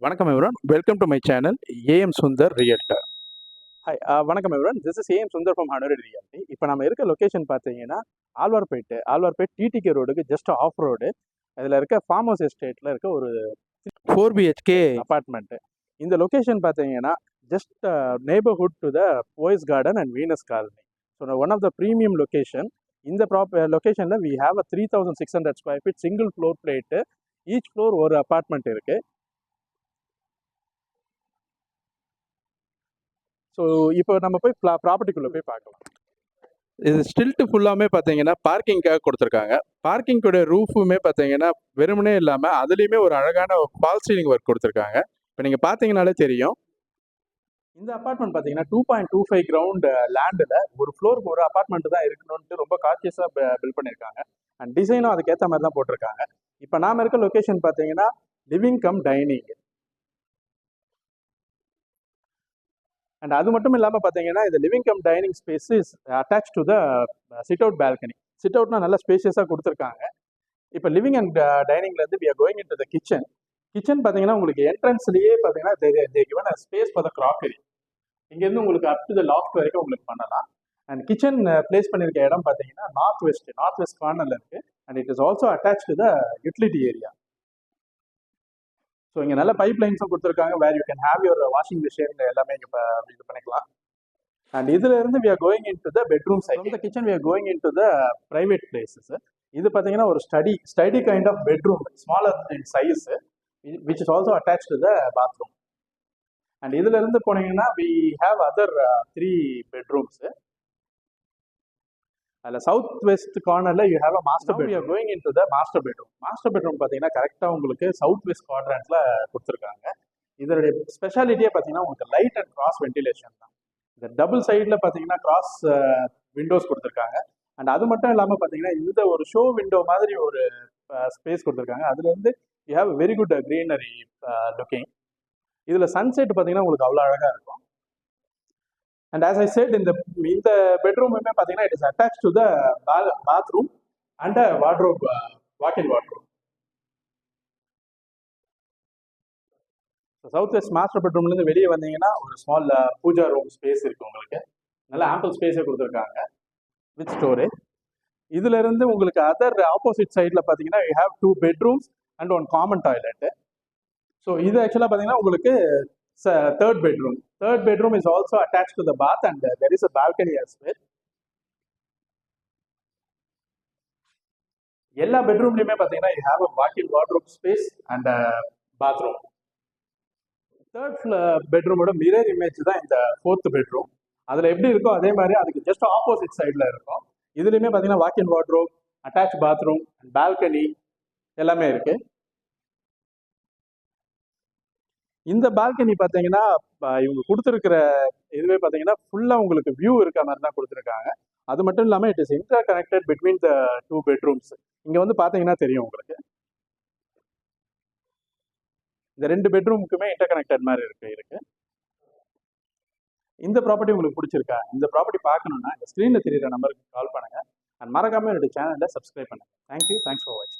வணக்கம் everyone. Welcome to my channel AM Sundar realtor. Hi, வணக்கம் everyone. This is AM Sundar from hundred reality. இப்போ நம்ம இருக்க லொக்கேஷன் பார்த்தீங்கன்னா ஆழ்வார்பேட் டிடிகே ரோடுக்கு ஜஸ்ட் ஆஃப் ரோடு. இதில் இருக்க ஃபார்ம் ஹவுஸ் எஸ்டேட்டில் இருக்க ஒரு 4 பிஹெச்கே அப்பார்ட்மெண்ட்டு. இந்த லொக்கேஷன் பார்த்தீங்கன்னா just neighbourhood to the Poes Garden and Venus Colony. So one of the premium location. இந்த லொக்கேஷனில் we have a 3600 square feet single floor plate. Each floor ஒரு அப்பார்ட்மெண்ட் இருக்குது. ஸோ இப்போ நம்ம போய் ப்ராப்பர்ட்டிக்குள்ளே போய் பார்க்கலாம். இது ஸ்டில்ட்டு ஃபுல்லாமே பார்த்தீங்கன்னா பார்க்கிங்காக கொடுத்துருக்காங்க. பார்க்கிங்கோட ரூஃபுமே பார்த்தீங்கன்னா வெறுமனே இல்லாமல் அதுலேயுமே ஒரு அழகான ஃபால் சீலிங் ஒர்க் கொடுத்துருக்காங்க. இப்போ நீங்கள் பார்த்தீங்கனாலே தெரியும். இந்த அப்பார்ட்மெண்ட் பார்த்தீங்கன்னா 2.25 கிரவுண்ட் லேண்டில் ஒரு ஃப்ளோருக்கு ஒரு அப்பார்ட்மெண்ட் தான் இருக்கணும்ட்டு ரொம்ப கான்ஷியஸாக பில்ட் பண்ணியிருக்காங்க. அண்ட் டிசைனும் அதுக்கேற்ற மாதிரி தான் போட்டிருக்காங்க. இப்போ நாம் இருக்க லொக்கேஷன் பார்த்தீங்கன்னா லிவிங் கம் டைனிங். அண்ட் அது மட்டும் இல்லாமல் பார்த்தீங்கன்னா இந்த living cum dining space is attach to the sit out balcony. Sit அவுட்னா நல்லா ஸ்பேஷியஸாக கொடுத்துருக்காங்க. இப்போ லிவிங் அண்ட் டைனிங்லேருந்து we are going in to the kitchen. Kitchen பார்த்தீங்கன்னா உங்களுக்கு என்ட்ரன்ஸ்லேயே பார்த்தீங்கன்னா they given a space for the crockery. இங்கேருந்து உங்களுக்கு அப் டு த லாஃப்ட் வரைக்கும் உங்களுக்கு பண்ணலாம். அண்ட் கிச்சன் பிளேஸ் பண்ணியிருக்க இடம் பார்த்தீங்கன்னா நார்த் வெஸ்ட் கார்னரில் இருக்குது. And it is also attach to the utility area. So இங்கே நல்ல பைப் லைன்ஸும் கொடுத்துருக்காங்க. Where you can have your washing machine எல்லாமே இங்கே இது பண்ணிக்கலாம். அண்ட் இதுல இருந்து we are going in to the bedroom side. இந்த kitchen we are going in to the private places. இது பார்த்தீங்கன்னா ஒரு study kind of bedroom, smaller in size, which is also attach to the bathroom. And இதுல இருந்து போனீங்கன்னா we have other 3 bedrooms. அதில் south west கார்னரில் you have a master bedroom. You are going in to the master bedroom. Master bedroom பார்த்தீங்கன்னா கரெக்டாக உங்களுக்கு south west குவாட்ரண்ட்ல கொடுத்துருக்காங்க. இதனுடைய ஸ்பெஷாலிட்டியே பார்த்தீங்கன்னா உங்களுக்கு லைட் அண்ட் கிராஸ் வென்டிலேஷன் தான். இந்த டபுள் சைடில் பார்த்தீங்கன்னா கிராஸ் விண்டோஸ் கொடுத்துருக்காங்க. அண்ட் அது மட்டும் இல்லாமல் பார்த்தீங்கன்னா இந்த ஒரு ஷோ விண்டோ மாதிரி ஒரு ஸ்பேஸ் கொடுத்துருக்காங்க. அதுலேருந்து you have very good greenery looking. இதில் சன்செட் பார்த்தீங்கன்னா உங்களுக்கு அவ்வளோ அழகாக இருக்கும். And as I said, இந்த பெட்ரூமுமே பார்த்தீங்கன்னா it is attach to the bathroom and wardrobe, walk in wardrobe. South west master பெட்ரூம்லேருந்து வெளியே வந்தீங்கன்னா ஒரு ஸ்மால் பூஜா ரூம் ஸ்பேஸ் இருக்குது உங்களுக்கு. நல்ல ஆம்பிள் ஸ்பேஸே கொடுத்துருக்காங்க வித் ஸ்டோரேஜ். இதுல இருந்து உங்களுக்கு அதர் ஆப்போசிட் சைடில் பார்த்தீங்கன்னா you have 2 bedrooms and 1 common toilet. So இது ஆக்சுவலாக பார்த்தீங்கன்னா உங்களுக்கு third bedroom. Third bedroom is also attached to the bath and there is a balcony as well. எல்லா பெட்ரூம்லயுமே பார்த்தீங்கன்னா you have a walk-in wardrobe space and a bathroom. Third bedroom-ஓட mirror image தான் இந்த 4th bedroom. அதில் எப்படி இருக்கோ அதே மாதிரி அதுக்கு ஜஸ்ட் ஆப்போசிட் சைடில் இருக்கும். இதுலையுமே பார்த்தீங்கன்னா walk-in wardrobe, attached bathroom and balcony எல்லாமே இருக்கு. இந்த பால்கனி பார்த்தீங்கன்னா இவங்க கொடுத்துருக்கிற இதுவே பார்த்தீங்கன்னா ஃபுல்லாக உங்களுக்கு வியூ இருக்க மாதிரி தான் கொடுத்துருக்காங்க. அது மட்டும் இல்லாமல் it is inter connected between the 2 bedrooms. இங்கே வந்து பார்த்தீங்கன்னா தெரியும் உங்களுக்கு இந்த 2 பெட்ரூமுக்குமே இன்டர் கனெக்டட் மாதிரி இருக்கு. இந்த ப்ராப்பர்ட்டி உங்களுக்கு பிடிச்சிருக்கா? இந்த ப்ராப்பர்ட்டி பார்க்கணுன்னா இந்த ஸ்க்ரீனில் தெரியுற நம்பருக்கு கால் பண்ணுங்க. அண்ட் மறக்காமல் என்னோட சேனலை சப்ஸ்கிரைப் பண்ணுங்க. தேங்க்யூ. தேங்க்ஸ் ஃபார் வாட்சிங்.